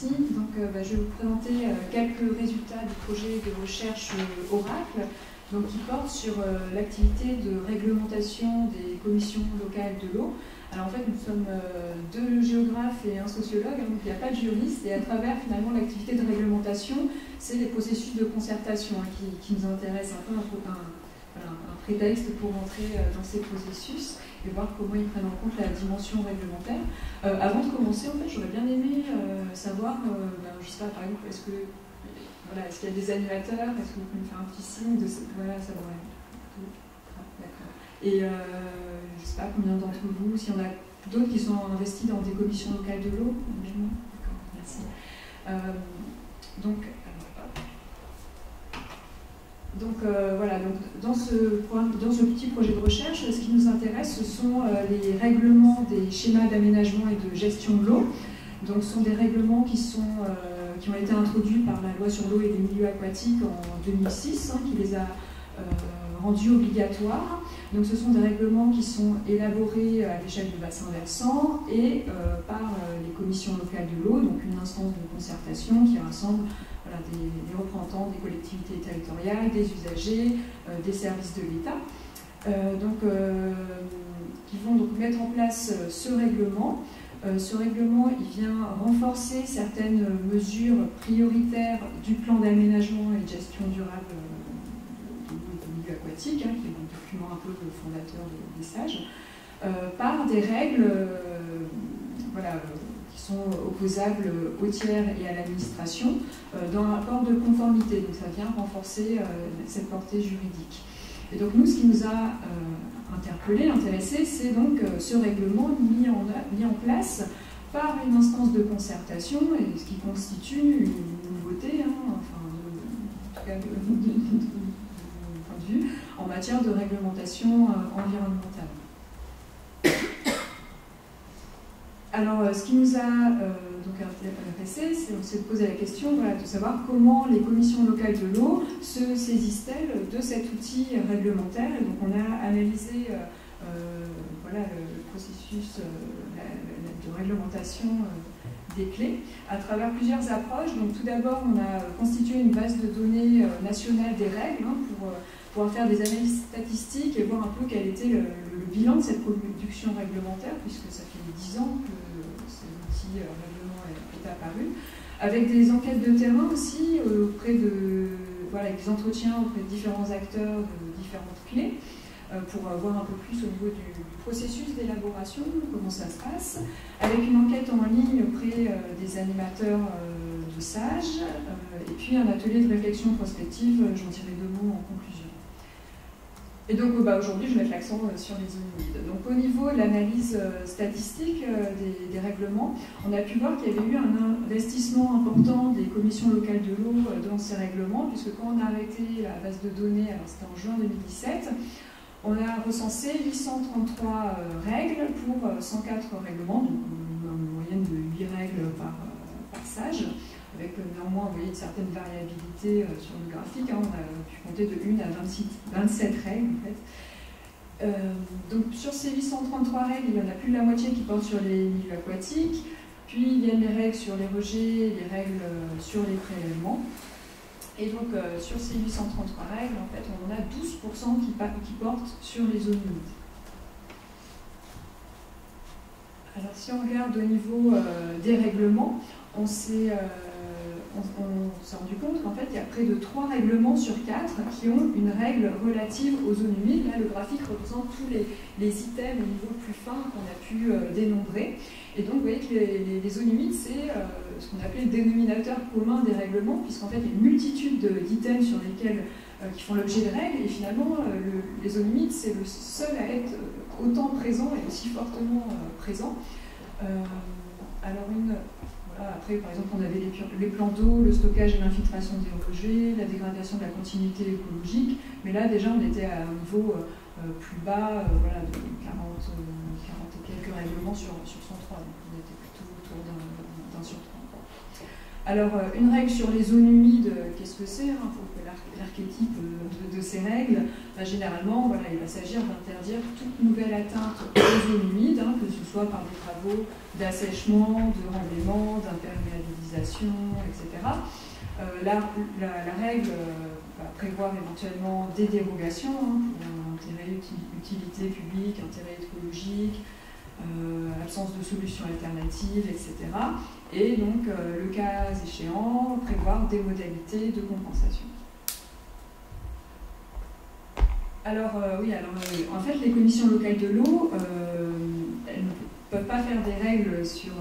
merci. Donc, je vais vous présenter quelques résultats du projet de recherche Oracle, donc, qui porte sur l'activité de réglementation des commissions locales de l'eau. Alors en fait, nous sommes deux géographes et un sociologue, donc il n'y a pas de juriste, et à travers finalement l'activité de réglementation, c'est les processus de concertation qui nous intéressent, un peu un prétexte pour entrer dans ces processus et voir comment ils prennent en compte la dimension réglementaire. Avant de commencer, en fait, j'aurais bien aimé savoir, je ne sais pas, par exemple, est-ce qu'il y a des animateurs, est-ce que vous pouvez me faire un petit signe de voilà, ça devrait. D'accord. Et je ne sais pas combien d'entre vous, s'il y en a d'autres qui sont investis dans des commissions locales de l'eau. D'accord, merci. Voilà, donc dans ce petit projet de recherche, ce qui nous intéresse, ce sont les règlements des schémas d'aménagement et de gestion de l'eau. Donc, ce sont des règlements qui ont été introduits par la loi sur l'eau et les milieux aquatiques en 2006, qui les a rendus obligatoires. Donc, ce sont des règlements qui sont élaborés à l'échelle du bassin versant et par les commissions locales de l'eau, donc une instance de concertation qui rassemble des représentants des collectivités territoriales, des usagers, des services de l'État, qui vont donc mettre en place ce règlement. Ce règlement, il vient renforcer certaines mesures prioritaires du plan d'aménagement et de gestion durable du milieu aquatique, qui est un document un peu fondateur des sages, par des règles qui sont opposables aux tiers et à l'administration dans un rapport de conformité. Donc ça vient renforcer cette portée juridique. Et donc nous, ce qui nous a intéressé, c'est donc ce règlement mis en place par une instance de concertation, et ce qui constitue une nouveauté, en tout cas de mon point de vue, en matière de réglementation environnementale. Alors, ce qui nous a intéressé, c'est de poser la question de savoir comment les commissions locales de l'eau se saisissent-elles de cet outil réglementaire. Et donc, on a analysé le processus de réglementation des clés à travers plusieurs approches. Donc, tout d'abord, on a constitué une base de données nationale des règles pour pouvoir faire des analyses statistiques et voir un peu quel était le bilan de cette production réglementaire, puisque ça fait 10 ans que cet outil règlement est apparu, avec des enquêtes de terrain aussi, avec des entretiens auprès de différents acteurs de différentes clés, pour voir un peu plus au niveau du processus d'élaboration, comment ça se passe, avec une enquête en ligne auprès des animateurs de sages, et puis un atelier de réflexion prospective, j'en dirai 2 mots en conclusion. Et donc aujourd'hui, je vais mettre l'accent sur les zones humides. Donc au niveau de l'analyse statistique des règlements, on a pu voir qu'il y avait eu un investissement important des commissions locales de l'eau dans ces règlements, puisque quand on a arrêté la base de données, alors c'était en juin 2017, on a recensé 833 règles pour 104 règlements, donc une moyenne de 8 règles par sage, avec néanmoins, vous voyez, une certaine variabilité sur le graphique. On a pu compter de 1 à 27 règles, en fait. Donc, sur ces 833 règles, il y en a plus de la moitié qui portent sur les milieux aquatiques, puis il y a les règles sur les rejets, les règles sur les prélèvements. Et donc, sur ces 833 règles, en fait, on en a 12% qui portent sur les zones humides. Alors, si on regarde au niveau des règlements, on s'est rendu compte qu'en fait, il y a près de 3 règlements sur 4 qui ont une règle relative aux zones humides. Là, le graphique représente tous les items au niveau plus fin qu'on a pu dénombrer. Et donc, vous voyez que les zones humides, c'est ce qu'on appelait le dénominateur commun des règlements, puisqu'en fait, il y a une multitude d'items sur lesquels qui font l'objet de règles, et finalement, les zones humides, c'est le seul à être autant présent et aussi fortement présent. Après, par exemple, on avait les plans d'eau, le stockage et l'infiltration des rejets, la dégradation de la continuité écologique, mais là, déjà, on était à un niveau plus bas, de 40 et quelques règlements sur 103, donc on était plutôt autour d'un sur 3. Alors, une règle sur les zones humides, qu'est-ce que c'est pour l'archétype de ces règles, généralement, voilà, il va s'agir d'interdire toute nouvelle atteinte aux zones humides, que ce soit par des travaux d'assèchement, de remblaiement, d'imperméabilisation, etc. La règle va prévoir éventuellement des dérogations pour intérêt, utilité publique, intérêt écologique, absence de solutions alternatives, etc. Et donc, le cas échéant, prévoir des modalités de compensation. Alors, en fait, les commissions locales de l'eau, elles ne peuvent pas faire des règles sur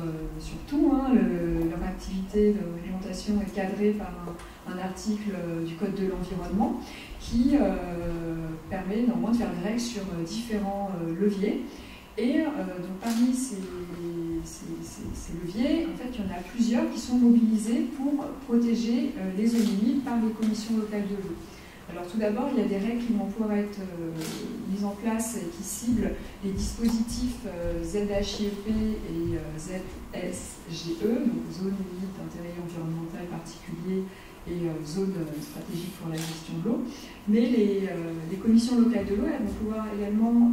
tout. Leur activité de réglementation est cadrée par un article du Code de l'environnement qui permet néanmoins de faire des règles sur différents leviers. Et donc parmi ces leviers, en fait, il y en a plusieurs qui sont mobilisés pour protéger les zones humides par les commissions locales de l'eau. Alors tout d'abord, il y a des règles qui vont pouvoir être mises en place et qui ciblent les dispositifs ZHIEP et ZSGE, donc zone humide d'intérêt environnemental particulier et zone stratégique pour la gestion de l'eau. Mais les commissions locales de l'eau, elles vont pouvoir également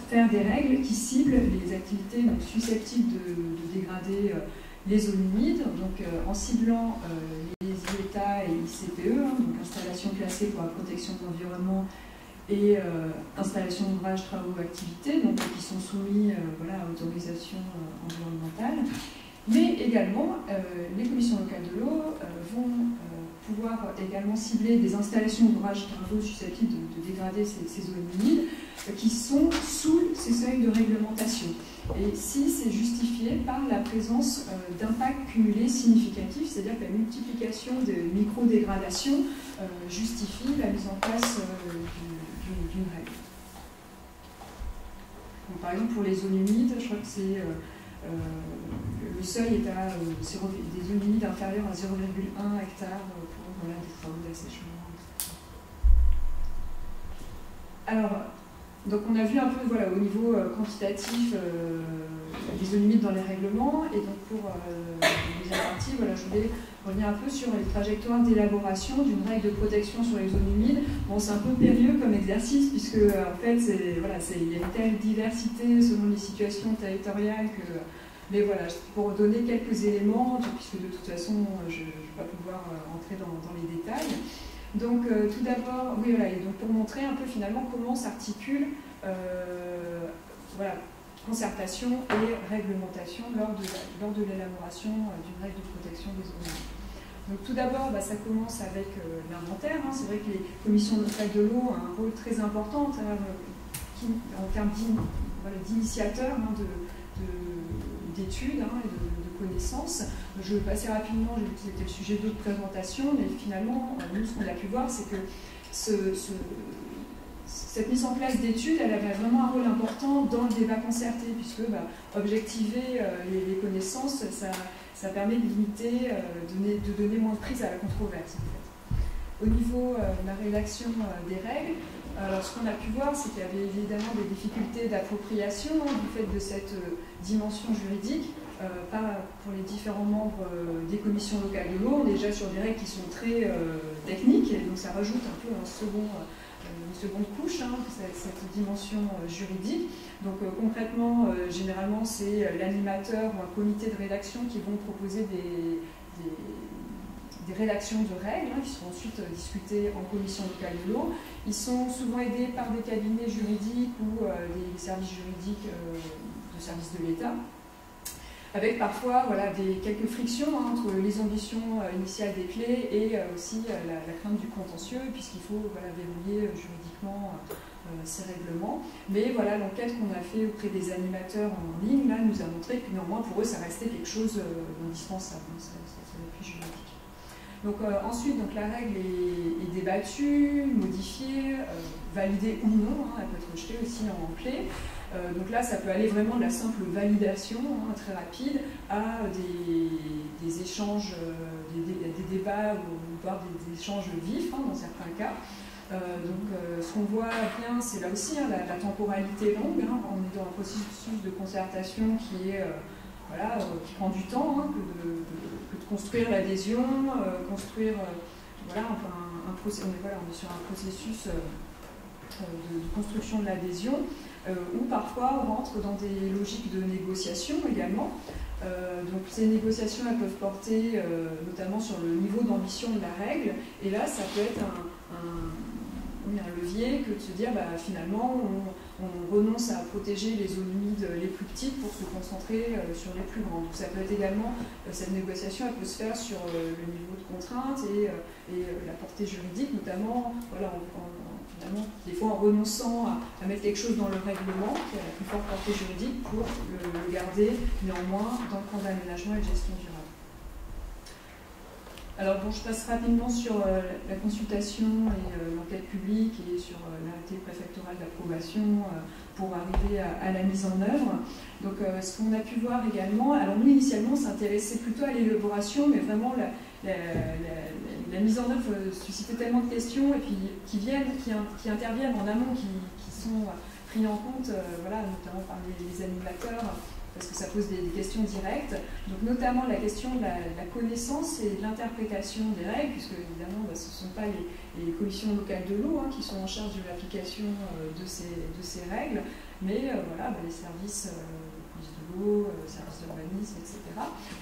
faire des règles qui ciblent les activités donc, susceptibles de dégrader les zones humides, donc en ciblant les IETA et ICPE, donc installations classées pour la protection de l'environnement et installation d'ouvrages, travaux, activités, donc qui sont soumis à autorisation environnementale. Mais également, les commissions locales de l'eau vont pouvoir également cibler des installations d'ouvrages, travaux susceptibles de dégrader ces zones humides qui sont sous ces seuils de réglementation. Et si c'est justifié par la présence d'impacts cumulés significatifs, c'est-à-dire que la multiplication de micro-dégradations justifie la mise en place d'une règle. Donc, par exemple, pour les zones humides, je crois que c'est le seuil est à des zones humides inférieures à 0,1 hectare pour des travaux d'assèchement. Alors, donc on a vu un peu au niveau quantitatif les zones humides dans les règlements, et donc pour la deuxième partie, je voulais revenir un peu sur les trajectoires d'élaboration d'une règle de protection sur les zones humides. Bon, c'est un peu périlleux comme exercice, puisque en fait, il y a une telle diversité selon les situations territoriales que... Mais voilà, pour donner quelques éléments, puisque de toute façon, je ne vais pas pouvoir entrer dans les détails. Donc, tout d'abord, et donc pour montrer un peu finalement comment s'articule concertation et réglementation lors de l'élaboration d'une règle de protection des zones humides. Donc, tout d'abord, ça commence avec l'inventaire. C'est vrai que les commissions locales de l'eau ont un rôle très important en termes d'initiateurs d'études et de connaissances. Je vais passer rapidement, j'ai vu que c'était le sujet d'autres présentations, mais finalement, nous, ce qu'on a pu voir, c'est que cette mise en place d'études, elle avait vraiment un rôle important dans le débat concerté, puisque objectiver les connaissances, ça permet de limiter, de donner moins de prise à la controverse. En fait. Au niveau de la rédaction des règles, alors ce qu'on a pu voir, c'est qu'il y avait évidemment des difficultés d'appropriation du fait de cette dimension juridique pour les différents membres des commissions locales de l'eau. On est déjà sur des règles qui sont très techniques, et donc ça rajoute un peu une seconde couche, cette dimension juridique. Donc concrètement, généralement, c'est l'animateur ou un comité de rédaction qui vont proposer des rédactions de règles qui seront ensuite discutées en commission locale de l'eau. Ils sont souvent aidés par des cabinets juridiques ou des services juridiques de services de l'État, avec parfois quelques frictions entre les ambitions initiales des clés et aussi la crainte du contentieux, puisqu'il faut verrouiller juridiquement ces règlements. Mais l'enquête qu'on a fait auprès des animateurs en ligne nous a montré que néanmoins pour eux ça restait quelque chose d'indispensable, cet appui juridique. Donc ensuite, la règle est débattue, modifiée, validée ou non, elle peut être rejetée aussi en clé. Donc là, ça peut aller vraiment de la simple validation très rapide à des échanges, des débats ou voire des échanges vifs dans certains cas. Ce qu'on voit bien, c'est là aussi la temporalité longue. On est dans un processus de concertation qui est qui prend du temps que de construire l'adhésion, construire voilà, on est sur un processus de construction de l'adhésion, où parfois on rentre dans des logiques de négociation également. Donc ces négociations elles peuvent porter notamment sur le niveau d'ambition de la règle, et là ça peut être un levier que de se dire finalement on renonce à protéger les zones humides les plus petites pour se concentrer sur les plus grandes. Donc ça peut être également, cette négociation elle peut se faire sur le niveau de contrainte et la portée juridique, notamment voilà, finalement, des fois en renonçant à mettre quelque chose dans le règlement qui a la plus forte portée juridique pour le garder néanmoins dans le plan d'aménagement et de gestion durable. Alors bon, je passe rapidement sur la consultation et l'enquête publique et sur l'arrêté préfectoral d'approbation pour arriver à la mise en œuvre. Donc ce qu'on a pu voir également, alors nous initialement on s'intéressait plutôt à l'élaboration, mais vraiment la mise en œuvre suscitait tellement de questions et puis qui interviennent en amont, qui sont pris en compte, voilà, notamment par les animateurs, parce que ça pose des questions directes. Donc notamment la question de la connaissance et de l'interprétation des règles, puisque évidemment ce ne sont pas les commissions locales de l'eau qui sont en charge de l'application de ces règles, mais voilà, les services de police de l'eau, services d'urbanisme, etc.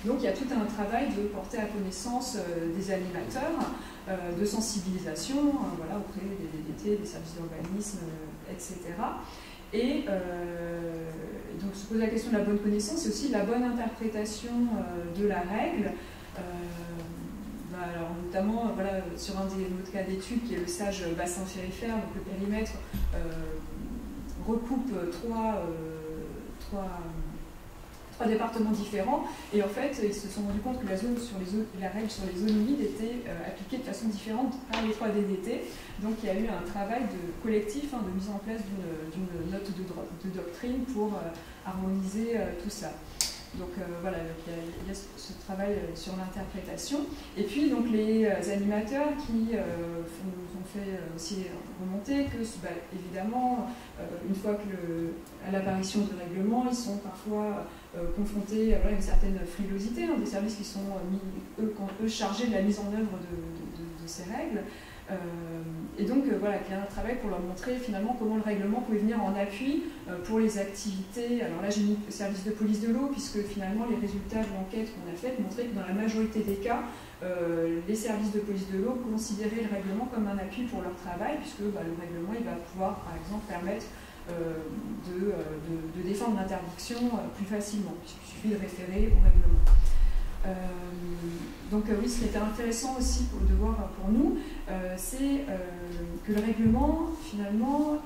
Donc il y a tout un travail de porter à connaissance des animateurs, de sensibilisation voilà, auprès des DDT, des services d'urbanisme, etc. Et donc se pose la question de la bonne connaissance et aussi de la bonne interprétation de la règle. Alors, notamment voilà, sur un des autres cas d'études qui est le sage bassin ferrifère, donc le périmètre recoupe trois départements différents, et en fait ils se sont rendus compte que la règle sur les zones humides était appliquée de façon différente par les 3 DDT. Donc il y a eu un travail collectif de mise en place d'une note de doctrine pour harmoniser tout ça. Donc voilà, il y a ce travail sur l'interprétation. Et puis donc les animateurs qui nous ont fait aussi remonter que évidemment, une fois à l'apparition du règlement, ils sont parfois confrontés à une certaine frilosité, des services qui sont eux chargés de la mise en œuvre de ces règles. Et donc voilà, il y a un travail pour leur montrer finalement comment le règlement pouvait venir en appui pour les activités. Alors là j'ai mis le service de police de l'eau, puisque finalement les résultats de l'enquête qu'on a faite montraient que dans la majorité des cas, les services de police de l'eau considéraient le règlement comme un appui pour leur travail, puisque le règlement il va pouvoir par exemple permettre de défendre l'interdiction plus facilement, puisqu'il suffit de référer au règlement. Donc oui, ce qui était intéressant aussi de voir pour nous, c'est que le règlement, finalement,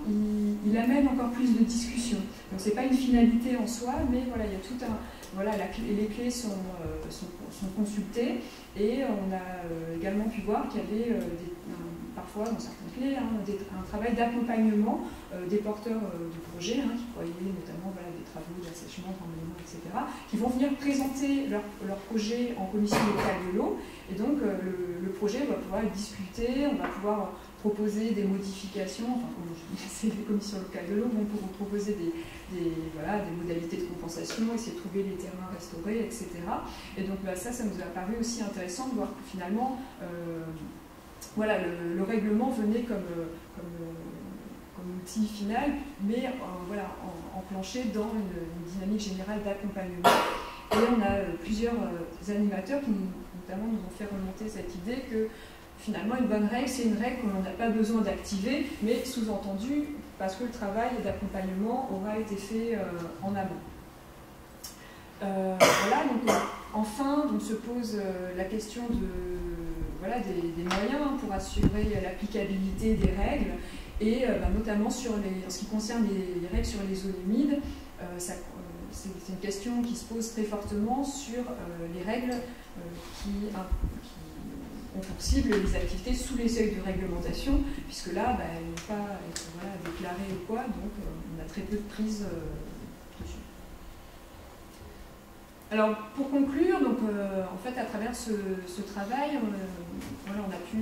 il amène encore plus de discussion. Donc c'est pas une finalité en soi, mais voilà, il y a tout un... Voilà, les clés sont consultées, et on a également pu voir qu'il y avait parfois dans certaines clés un travail d'accompagnement des porteurs de projets qui croyaient notamment des travaux d'assèchement, d'embellement, etc., qui vont venir présenter leur projet en commission locale de l'eau, et donc le projet va pouvoir être discuté, on va pouvoir proposer des modifications, enfin comme je dis, les commissions locales de l'eau vont pouvoir proposer des modalités de compensation, essayer de trouver les terrains restaurés, etc. Et donc ça nous a paru aussi intéressant de voir que finalement voilà, le règlement venait comme outil final, mais voilà, enclenché dans une dynamique générale d'accompagnement. Et on a plusieurs animateurs qui notamment nous ont fait remonter cette idée que finalement une bonne règle, c'est une règle qu'on n'a pas besoin d'activer, mais sous-entendu parce que le travail d'accompagnement aura été fait en amont. Voilà, donc enfin se pose la question des moyens pour assurer l'applicabilité des règles, et notamment en ce qui concerne les règles sur les zones humides, c'est une question qui se pose très fortement sur les règles qui ont pour cible les activités sous les seuils de réglementation, puisque là, elles ne vont pas être déclarées ou quoi, donc on a très peu de prise dessus. Alors, pour conclure, donc, en fait, à travers ce travail, on a pu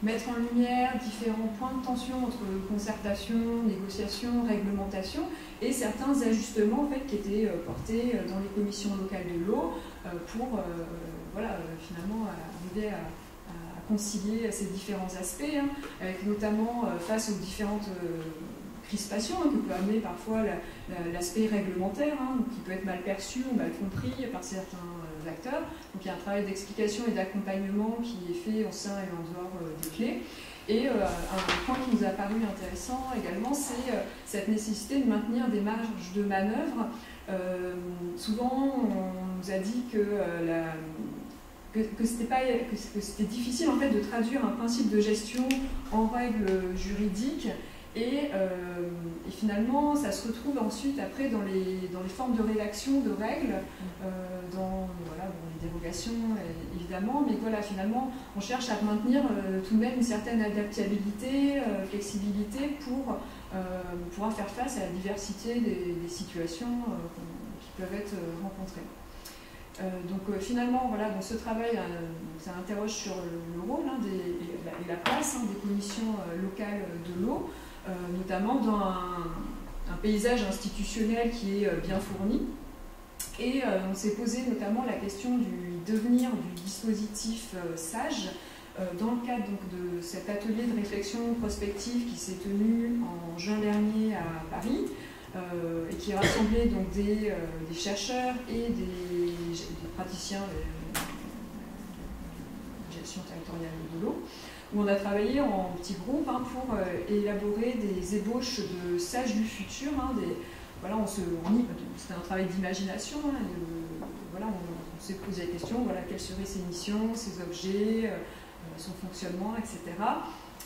mettre en lumière différents points de tension entre concertation, négociation, réglementation, et certains ajustements en fait, qui étaient portés dans les commissions locales de l'eau pour finalement arriver à concilier ces différents aspects, hein, avec notamment face aux différentes crispations que peut amener parfois l'aspect réglementaire, hein, qui peut être mal perçu ou mal compris par certains acteurs. Donc il y a un travail d'explication et d'accompagnement qui est fait au sein et en dehors des clés. Et un point qui nous a paru intéressant également, c'est cette nécessité de maintenir des marges de manœuvre. Souvent, on nous a dit que c'était difficile en fait de traduire un principe de gestion en règles juridiques et finalement ça se retrouve ensuite après dans les formes de rédaction de règles, dans les dérogations évidemment, mais voilà, finalement on cherche à maintenir tout de même une certaine adaptabilité, flexibilité pour pouvoir faire face à la diversité des situations qui peuvent être rencontrées. Donc finalement, voilà, dans ce travail, ça interroge sur le rôle et la place des commissions locales de l'eau, notamment dans un paysage institutionnel qui est bien fourni. Et on s'est posé notamment la question du devenir du dispositif SAGE dans le cadre donc, de cet atelier de réflexion prospective qui s'est tenu en juin dernier à Paris. Et qui rassemblait donc des chercheurs et des praticiens de gestion territoriale de l'eau, où on a travaillé en petits groupes pour élaborer des ébauches de sages du futur. C'était un travail d'imagination. On s'est posé la question, quelles seraient ses missions, ses objets, son fonctionnement, etc.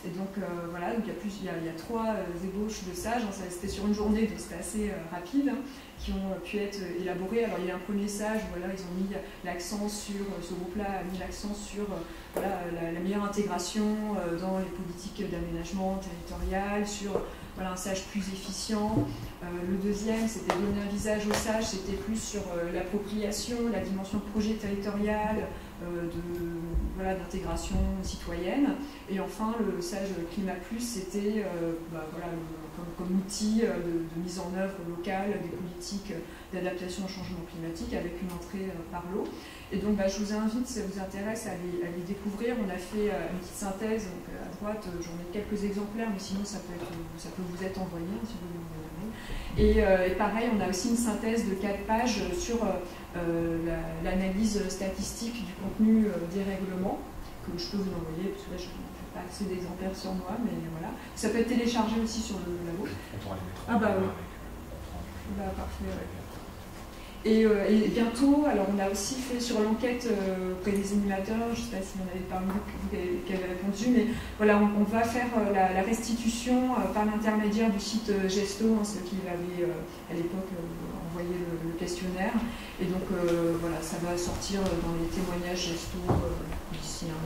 Et donc il y a 3 ébauches de sages, c'était sur une journée, donc c'était assez rapide, qui ont pu être élaborées. Alors il y a un premier sage, ils ont mis l'accent sur, ce groupe-là a mis l'accent sur la meilleure intégration dans les politiques d'aménagement territorial, sur un sage plus efficient. Le deuxième, c'était donner un visage au sage, c'était plus sur l'appropriation, la dimension projet territorial, d'intégration citoyenne. Et enfin, le sage Climat Plus, c'était comme outil de mise en œuvre locale des politiques d'adaptation au changement climatique avec une entrée par l'eau. Et donc, je vous invite, si ça vous intéresse, à les découvrir. On a fait une petite synthèse. Donc, à droite, j'en ai quelques exemplaires, mais sinon, ça peut vous être envoyé, si vous voulez me donner. Et pareil, on a aussi une synthèse de 4 pages sur l'analyse statistique du contenu des règlements, que je peux vous envoyer, parce que là, je n'ai pas assez d'exemplaires sur moi, mais voilà. Ça peut être téléchargé aussi sur le labo. Ah bah oui. Parfait, ouais. Et bientôt, alors on a aussi fait sur l'enquête auprès des animateurs, je ne sais pas si vous en avez parmi vous qui avez répondu, mais voilà, on va faire la restitution par l'intermédiaire du site Gesto, ceux qui avaient à l'époque envoyé le questionnaire. Et donc ça va sortir dans les témoignages Gesto d'ici un an.